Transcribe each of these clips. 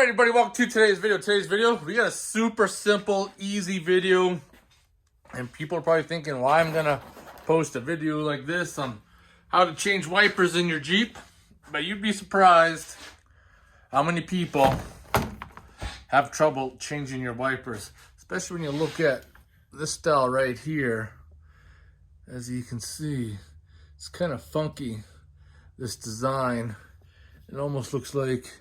Alright everybody, welcome to today's video. We got a super simple, easy video. And people are probably thinking, why I'm gonna post a video like this on how to change wipers in your Jeep. But you'd be surprised how many people have trouble changing your wipers. Especially when you look at this style right here. As you can see, it's kind of funky, this design. It almost looks like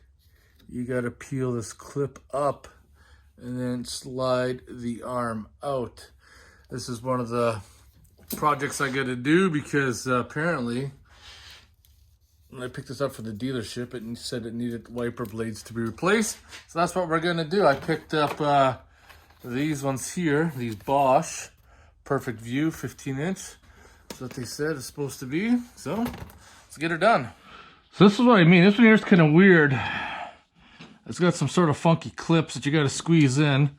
you got to peel this clip up and then slide the arm out. This is one of the projects I got to do because apparently when I picked this up for the dealership, it said it needed wiper blades to be replaced. So that's what we're going to do. I picked up these ones here, these Bosch Perfect View 15-inch. That's what they said it's supposed to be. So let's get her done. So this is what I mean. This one here is kind of weird. It's got some sort of funky clips that you got to squeeze in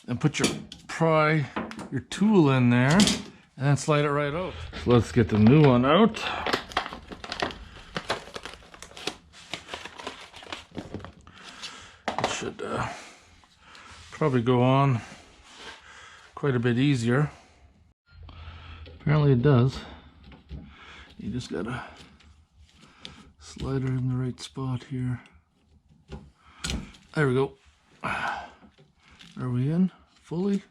and put pry your tool in there and then slide it right out. So let's get the new one out. It should probably go on quite a bit easier. Apparently it does. You just gotta slide it in the right spot here. There we go. Are we in fully?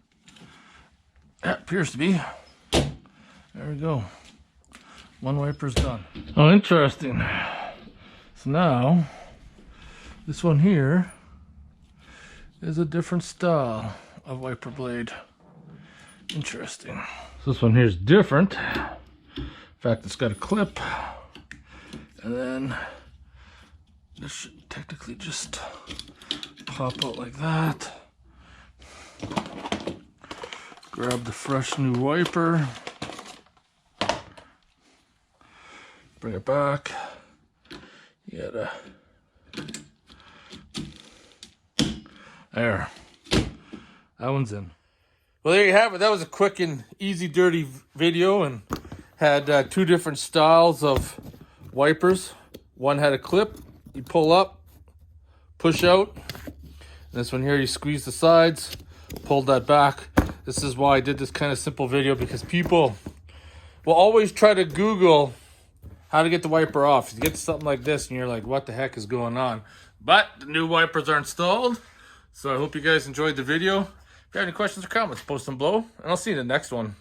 Yeah, appears to be. There we go. One wiper's done. Oh, interesting. So now, this one here is a different style of wiper blade. Interesting. So this one here is different. In fact, it's got a clip. And then this should technically just pop out like that. Grab the fresh new wiper. Bring it back. You gotta... There. That one's in. Well, there you have it. That was a quick and easy, dirty video and had two different styles of wipers. One had a clip. You pull up, push out. This one here, you squeeze the sides, pull that back. This is why I did this kind of simple video, because people will always try to Google how to get the wiper off. You get to something like this and you're like, what the heck is going on? But the new wipers are installed. So I hope you guys enjoyed the video. If you have any questions or comments, post them below, and I'll see you in the next one.